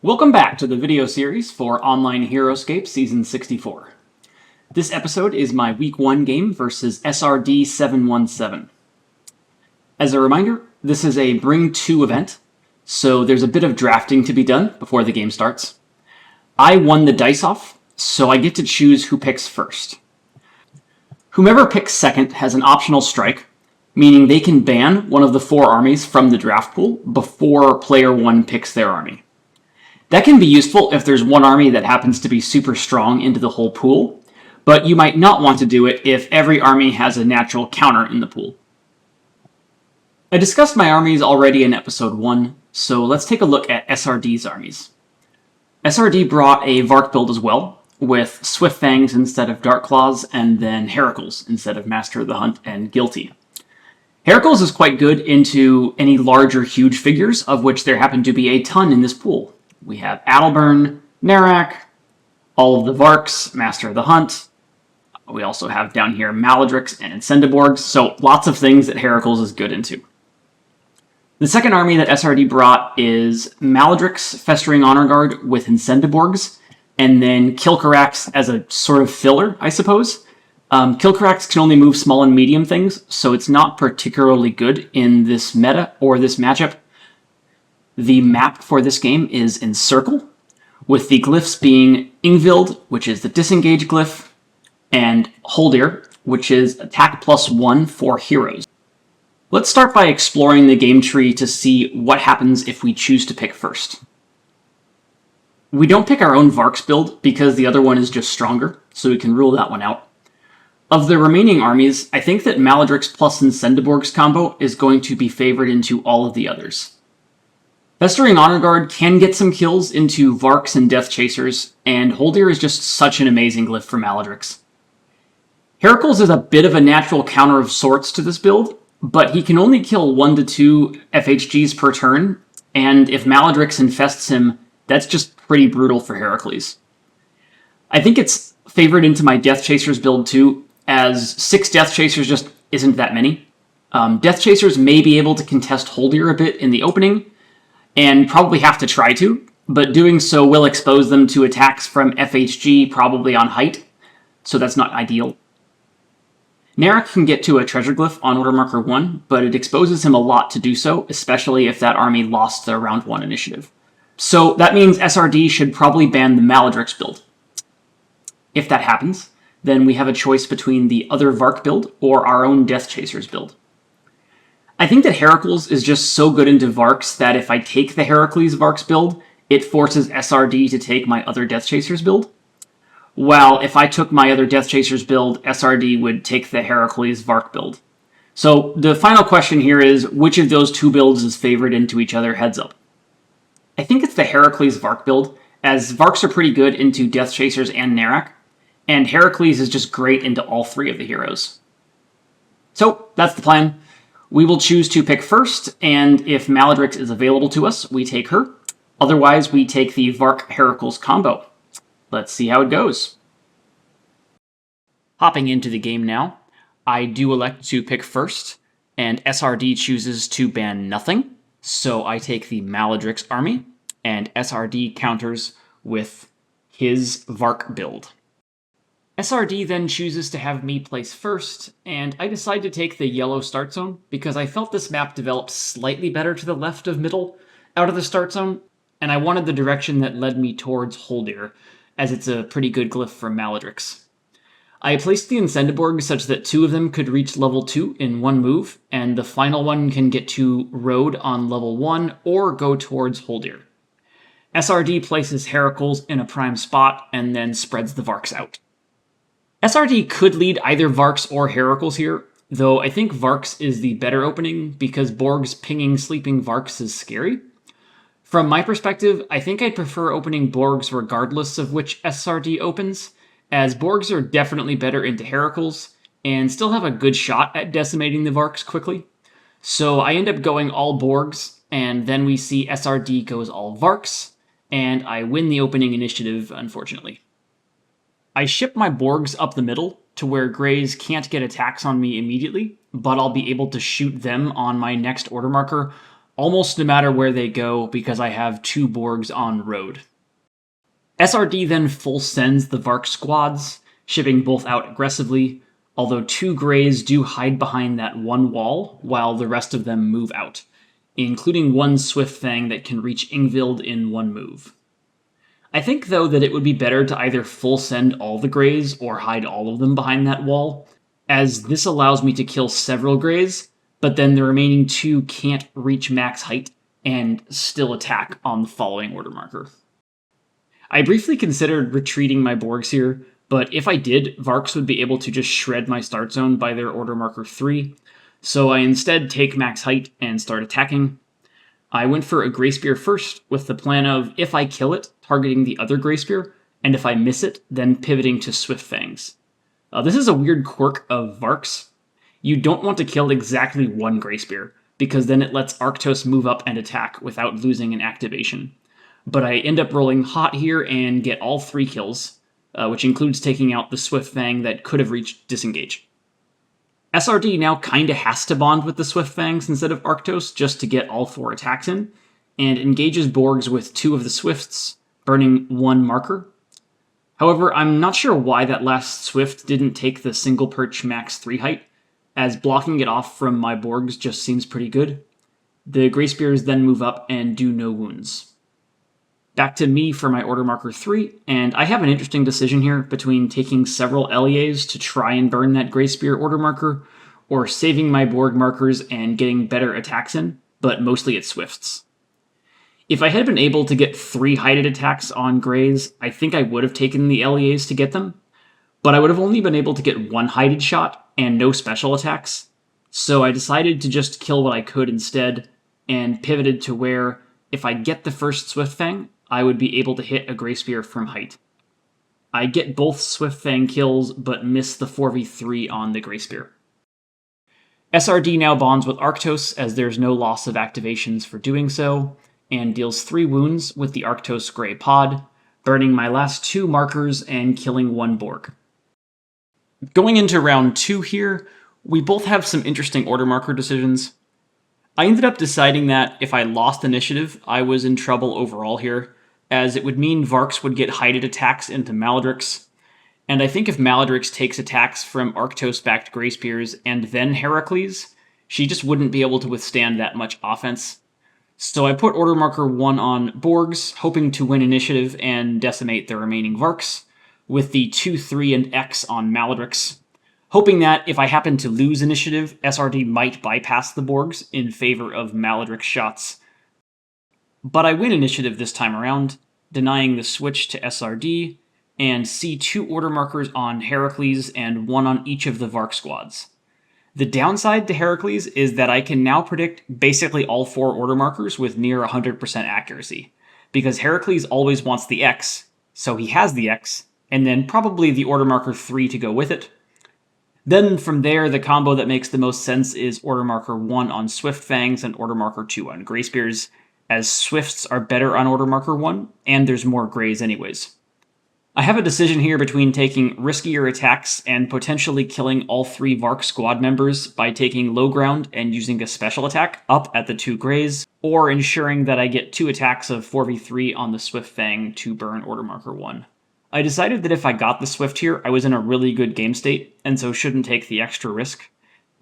Welcome back to the video series for Online Heroscape Season 64. This episode is my Week 1 game versus SRD 717. As a reminder, this is a Bring 2 event, so there's a bit of drafting to be done before the game starts. I won the dice off, so I get to choose who picks first. Whomever picks second has an optional strike, meaning they can ban one of the 4 armies from the draft pool before player 1 picks their army. That can be useful if there's one army that happens to be super strong into the whole pool, but you might not want to do it if every army has a natural counter in the pool. I discussed my armies already in episode 1, so let's take a look at SRD's armies. SRD brought a Vark build as well, with Swift Fangs instead of Dark Claws, and then Heracles instead of Master of the Hunt and Guilty. Heracles is quite good into any larger huge figures, of which there happen to be a ton in this pool. We have Adalburn, Narak, all of the Varks, Master of the Hunt. We also have down here Maladrix and Incendiborgs, so lots of things that Heracles is good into. The second army that SRD brought is Maladrix, Festering Honor Guard with Incendiborgs, and then Kilkarax as a sort of filler, I suppose. Kilkarax can only move small and medium things, so it's not particularly good in this meta or this matchup. The map for this game is in Circle, with the glyphs being Ingvild, which is the disengage glyph, and Holdir, which is attack +1 for heroes. Let's start by exploring the game tree to see what happens if we choose to pick first. We don't pick our own Varks build because the other one is just stronger, so we can rule that one out. Of the remaining armies, I think that Maladrix plus Incendiborgs combo is going to be favored into all of the others. Festering Honor Guard can get some kills into Varks and Death Chasers, and Holdir is just such an amazing glyph for Maladrix. Heracles is a bit of a natural counter of sorts to this build, but he can only kill 1 to 2 FHGs per turn, and if Maladrix infests him, that's just pretty brutal for Heracles. I think it's favored into my Death Chasers build too, as 6 Death Chasers just isn't that many. Death Chasers may be able to contest Holdir a bit in the opening, and probably have to try to, but doing so will expose them to attacks from FHG probably on height, so that's not ideal. Narak can get to a treasure glyph on order marker 1, but it exposes him a lot to do so, especially if that army lost the round 1 initiative. So that means SRD should probably ban the Maladrix build. If that happens, then we have a choice between the other Vark build or our own Death Chasers build. I think that Heracles is just so good into Varks that if I take the Heracles Varks build, it forces SRD to take my other Death Chasers build. While if I took my other Death Chasers build, SRD would take the Heracles Vark build. So the final question here is, which of those 2 builds is favored into each other heads up? I think it's the Heracles Vark build, as Varks are pretty good into Death Chasers and Narak, and Heracles is just great into all 3 of the heroes. So that's the plan. We will choose to pick first, and if Maladrix is available to us, we take her. Otherwise, we take the Vark-Heracles combo. Let's see how it goes. Hopping into the game now, I do elect to pick first, and SRD chooses to ban nothing, so I take the Maladrix army, and SRD counters with his Vark build. SRD then chooses to have me place first, and I decide to take the yellow start zone because I felt this map developed slightly better to the left of middle out of the start zone, and I wanted the direction that led me towards Holdir, as it's a pretty good glyph for Maladrix. I placed the Incendiborgs such that 2 of them could reach level 2 in 1 move, and the final one can get to Road on level 1 or go towards Holdir. SRD places Heracles in a prime spot and then spreads the Varks out. SRD could lead either Varks or Heracles here, though I think Varks is the better opening because Borgs pinging sleeping Varks is scary. From my perspective, I think I'd prefer opening Borgs regardless of which SRD opens, as Borgs are definitely better into Heracles and still have a good shot at decimating the Varks quickly. So I end up going all Borgs, and then we see SRD goes all Varks, and I win the opening initiative, unfortunately. I ship my Borgs up the middle to where Greys can't get attacks on me immediately, but I'll be able to shoot them on my next order marker almost no matter where they go because I have 2 Borgs on road. SRD then full sends the Vark squads, shipping both out aggressively, although 2 Greys do hide behind that one wall while the rest of them move out, including 1 Swift Fang that can reach Ingvild in 1 move. I think, though, that it would be better to either full send all the Greys or hide all of them behind that wall, as this allows me to kill several Greys, but then the remaining 2 can't reach max height and still attack on the following order marker. I briefly considered retreating my Borgs here, but if I did, Varks would be able to just shred my start zone by their order marker 3, so I instead take max height and start attacking. I went for a Grey Spear first, with the plan of, if I kill it, targeting the other Grey Spear, and if I miss it, then pivoting to Swift Fangs. This is a weird quirk of Varks. You don't want to kill exactly 1 Grey Spear, because then it lets Arctos move up and attack without losing an activation. But I end up rolling hot here and get all 3 kills, which includes taking out the Swift Fang that could have reached disengage. SRD now kinda has to bond with the Swift Fangs instead of Arctos just to get all 4 attacks in, and engages Borgs with 2 of the Swifts, burning 1 marker. However, I'm not sure why that last Swift didn't take the single perch max 3 height, as blocking it off from my Borgs just seems pretty good. The Grey Spears then move up and do no wounds. Back to me for my order marker 3, and I have an interesting decision here between taking several LEAs to try and burn that Grey Spear order marker, or saving my Borg markers and getting better attacks in, but mostly at Swifts. If I had been able to get 3 heighted attacks on Greys, I think I would have taken the LEAs to get them, but I would have only been able to get 1 heighted shot and no special attacks, so I decided to just kill what I could instead, and pivoted to where, if I get the first Swift Fang, I would be able to hit a Grey Spear from height. I get both Swift Fang kills, but miss the 4v3 on the Grey Spear. SRD now bonds with Arctos, as there's no loss of activations for doing so, and deals 3 wounds with the Arctos Grey Pod, burning my last 2 markers and killing 1 Borg. Going into round 2 here, we both have some interesting order marker decisions. I ended up deciding that if I lost initiative, I was in trouble overall here, as it would mean Varks would get heighted attacks into Maladrix, and I think if Maladrix takes attacks from Arctos-backed Grey Spears and then Heracles, she just wouldn't be able to withstand that much offense. So I put order marker 1 on Borgs, hoping to win initiative and decimate the remaining Varks, with the 2, 3, and X on Maladrix, hoping that if I happen to lose initiative, SRD might bypass the Borgs in favor of Maladrix shots. But I win initiative this time around, denying the switch to SRD, and see 2 order markers on Heracles and 1 on each of the Vark squads. The downside to Heracles is that I can now predict basically all 4 order markers with near 100% accuracy, because Heracles always wants the X, so he has the X, and then probably the order marker 3 to go with it. Then from there, the combo that makes the most sense is order marker 1 on Swift Fangs and order marker 2 on Grey Spears, as Swifts are better on order marker 1, and there's more Greys anyways. I have a decision here between taking riskier attacks and potentially killing all 3 Vark squad members by taking low ground and using a special attack up at the 2 Greys, or ensuring that I get 2 attacks of 4v3 on the Swift Fang to burn order marker 1. I decided that if I got the Swift here, I was in a really good game state, and so shouldn't take the extra risk,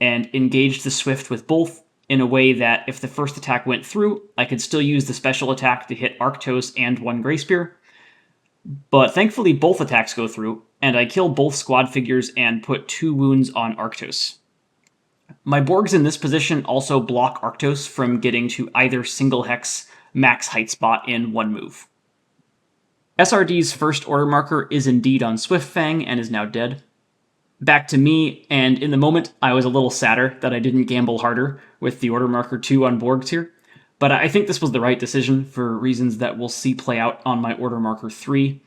and engaged the Swift with both in a way that if the first attack went through, I could still use the special attack to hit Arctos and 1 Grey Spear. But thankfully both attacks go through, and I kill both squad figures and put 2 wounds on Arctos. My Borgs in this position also block Arctos from getting to either single hex max height spot in 1 move. SRD's first order marker is indeed on Swift Fang and is now dead. Back to me, and in the moment I was a little sadder that I didn't gamble harder with the order marker 2 on Borgs here, but I think this was the right decision for reasons that we'll see play out on my order marker 3.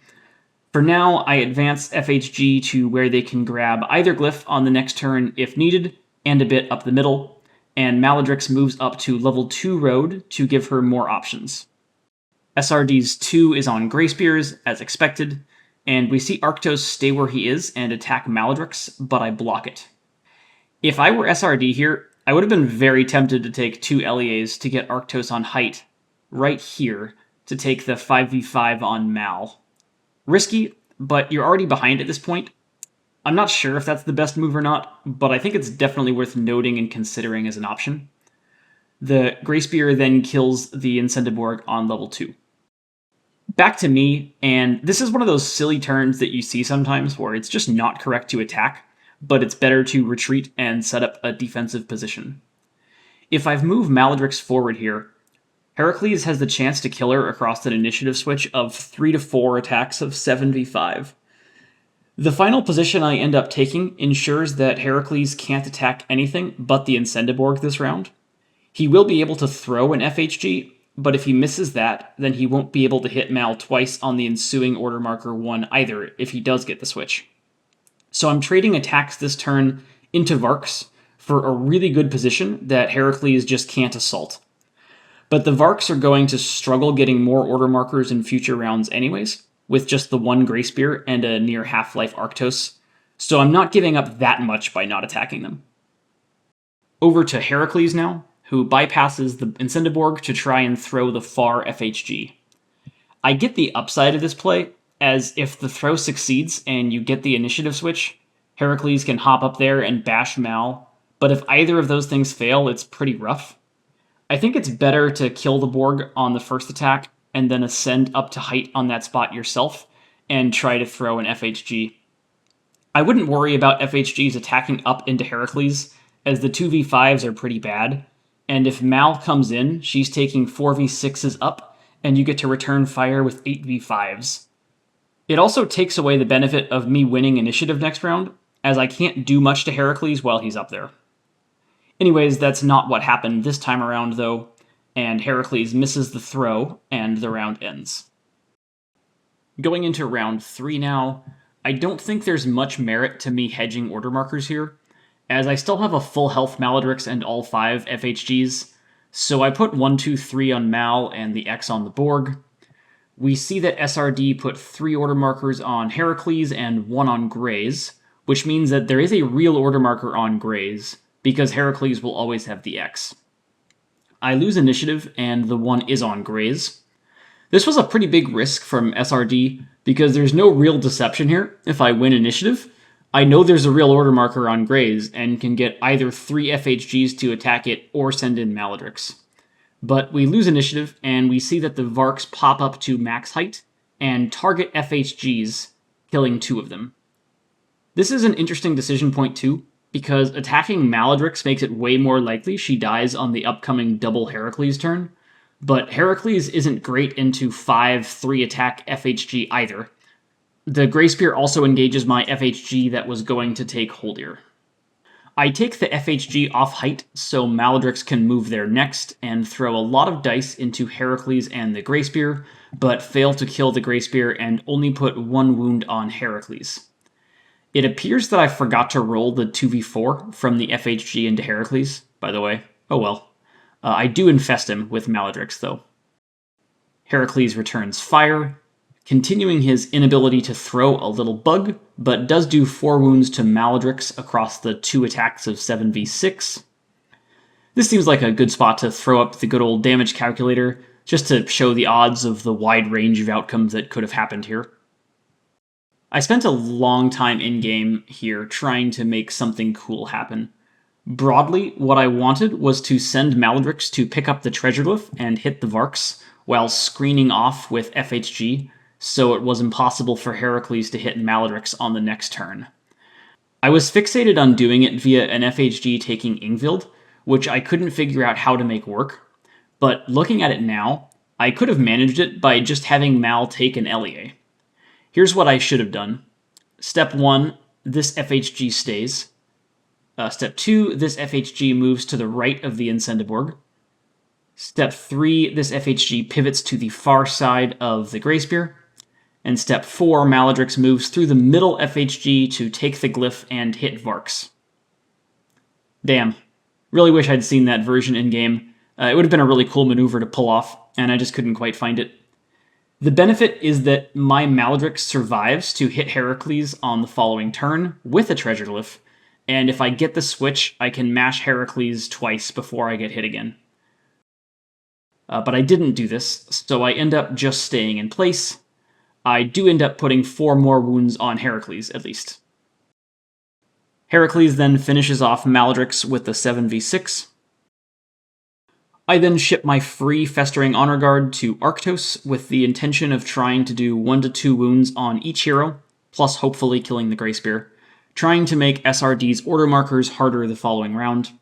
For now, I advance FHG to where they can grab either glyph on the next turn if needed, and a bit up the middle, and Maladrix moves up to level 2 road to give her more options. SRD's 2 is on Grey Spears, as expected, and we see Arctos stay where he is and attack Maladrix, but I block it. If I were SRD here, I would have been very tempted to take 2 LEAs to get Arctos on height right here to take the 5v5 on Mal. Risky, but you're already behind at this point. I'm not sure if that's the best move or not, but I think it's definitely worth noting and considering as an option. The Grey Spear then kills the Incendiborg on level 2. Back to me, and this is one of those silly turns that you see sometimes where it's just not correct to attack, but it's better to retreat and set up a defensive position. If I've moved Maladrix forward here, Heracles has the chance to kill her across an initiative switch of 3 to 4 attacks of 7v5. The final position I end up taking ensures that Heracles can't attack anything but the Incendiborg this round. He will be able to throw an FHG, but if he misses that, then he won't be able to hit Mal twice on the ensuing order marker 1 either if he does get the switch. So I'm trading attacks this turn into Varks for a really good position that Heracles just can't assault. But the Varks are going to struggle getting more order markers in future rounds anyways, with just the 1 Grey Spear and a near half-life Arctos, so I'm not giving up that much by not attacking them. Over to Heracles now, who bypasses the Incendiborg to try and throw the far FHG. I get the upside of this play, as if the throw succeeds and you get the initiative switch, Heracles can hop up there and bash Mal, but if either of those things fail, it's pretty rough. I think it's better to kill the Borg on the first attack and then ascend up to height on that spot yourself and try to throw an FHG. I wouldn't worry about FHGs attacking up into Heracles, as the 2v5s are pretty bad, and if Mal comes in, she's taking 4v6s up, and you get to return fire with 8v5s. It also takes away the benefit of me winning initiative next round, as I can't do much to Heracles while he's up there. Anyways, that's not what happened this time around, though, and Heracles misses the throw, and the round ends. Going into round 3 now, I don't think there's much merit to me hedging order markers here, as I still have a full health Maladrix and all 5 FHGs, so I put 1, 2, 3 on Mal and the X on the Borg. We see that SRD put 3 order markers on Heracles and 1 on Greys, which means that there is a real order marker on Greys, because Heracles will always have the X. I lose initiative, and the 1 is on Greys. This was a pretty big risk from SRD, because there's no real deception here. If I win initiative, I know there's a real order marker on Greys, and can get either 3 FHGs to attack it or send in Maladrix. But we lose initiative, and we see that the Varks pop up to max height, and target FHGs, killing 2 of them. This is an interesting decision point too, because attacking Maladrix makes it way more likely she dies on the upcoming double Heracles turn, but Heracles isn't great into 5-3 attack FHG either. The Grey Spear also engages my FHG that was going to take Holdir. I take the FHG off height so Maladrix can move there next and throw a lot of dice into Heracles and the Grey Spear, but fail to kill the Grey Spear and only put 1 wound on Heracles. It appears that I forgot to roll the 2v4 from the FHG into Heracles, by the way. Oh well. I do infest him with Maladrix, though. Heracles returns fire, continuing his inability to throw a little bug, but does do 4 wounds to Maladrix across the 2 attacks of 7v6. This seems like a good spot to throw up the good old damage calculator, just to show the odds of the wide range of outcomes that could have happened here. I spent a long time in-game here trying to make something cool happen. Broadly, what I wanted was to send Maladrix to pick up the Treasure Glyph and hit the Varks, while screening off with FHG, so it was impossible for Heracles to hit Maladrix on the next turn. I was fixated on doing it via an FHG taking Ingvild, which I couldn't figure out how to make work, but looking at it now, I could have managed it by just having Mal take an LEA. Here's what I should have done. Step 1, this FHG stays. Step 2, this FHG moves to the right of the Incendiborg. Step 3, this FHG pivots to the far side of the Grey Spear. And step 4, Maladrix moves through the middle FHG to take the glyph and hit Varks. Damn. Really wish I'd seen that version in-game. It would have been a really cool maneuver to pull off, and I just couldn't quite find it. The benefit is that my Maladrix survives to hit Heracles on the following turn with a Treasure Glyph, and if I get the switch, I can mash Heracles twice before I get hit again. But I didn't do this, so I end up just staying in place. I do end up putting 4 more wounds on Heracles, at least. Heracles then finishes off Maledrix with the 7v6. I then ship my free Festering Honor Guard to Arctos with the intention of trying to do 1 to 2 wounds on each hero, plus hopefully killing the Grey Spear, trying to make SRD's order markers harder the following round.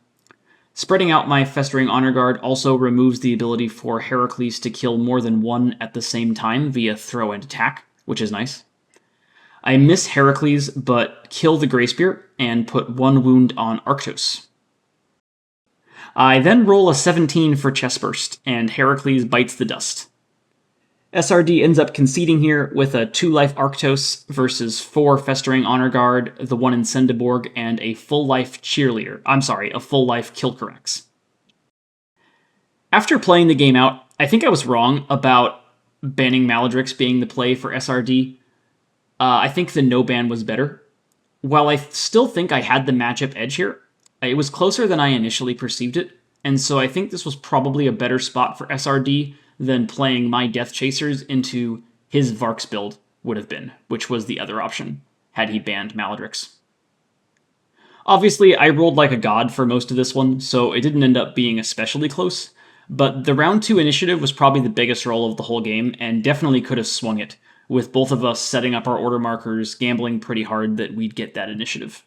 Spreading out my Festering Honor Guard also removes the ability for Heracles to kill more than one at the same time via throw and attack, which is nice. I miss Heracles, but kill the Grey Spear and put 1 wound on Arctos. I then roll a 17 for Chest Burst, and Heracles bites the dust. SRD ends up conceding here with a 2-life Arctos versus 4 Festering Honor Guard, the 1 Incendiborg, and a full-life Cheerleader. A full-life Kilcorax. After playing the game out, I think I was wrong about banning Maledrix being the play for SRD. I think the no ban was better. While I still think I had the matchup edge here, it was closer than I initially perceived it, and so I think this was probably a better spot for SRD than playing my Death Chasers into his Varks build would have been, which was the other option, had he banned Maledrix. Obviously, I rolled like a god for most of this one, so it didn't end up being especially close, but the round 2 initiative was probably the biggest roll of the whole game, and definitely could have swung it, with both of us setting up our order markers, gambling pretty hard that we'd get that initiative.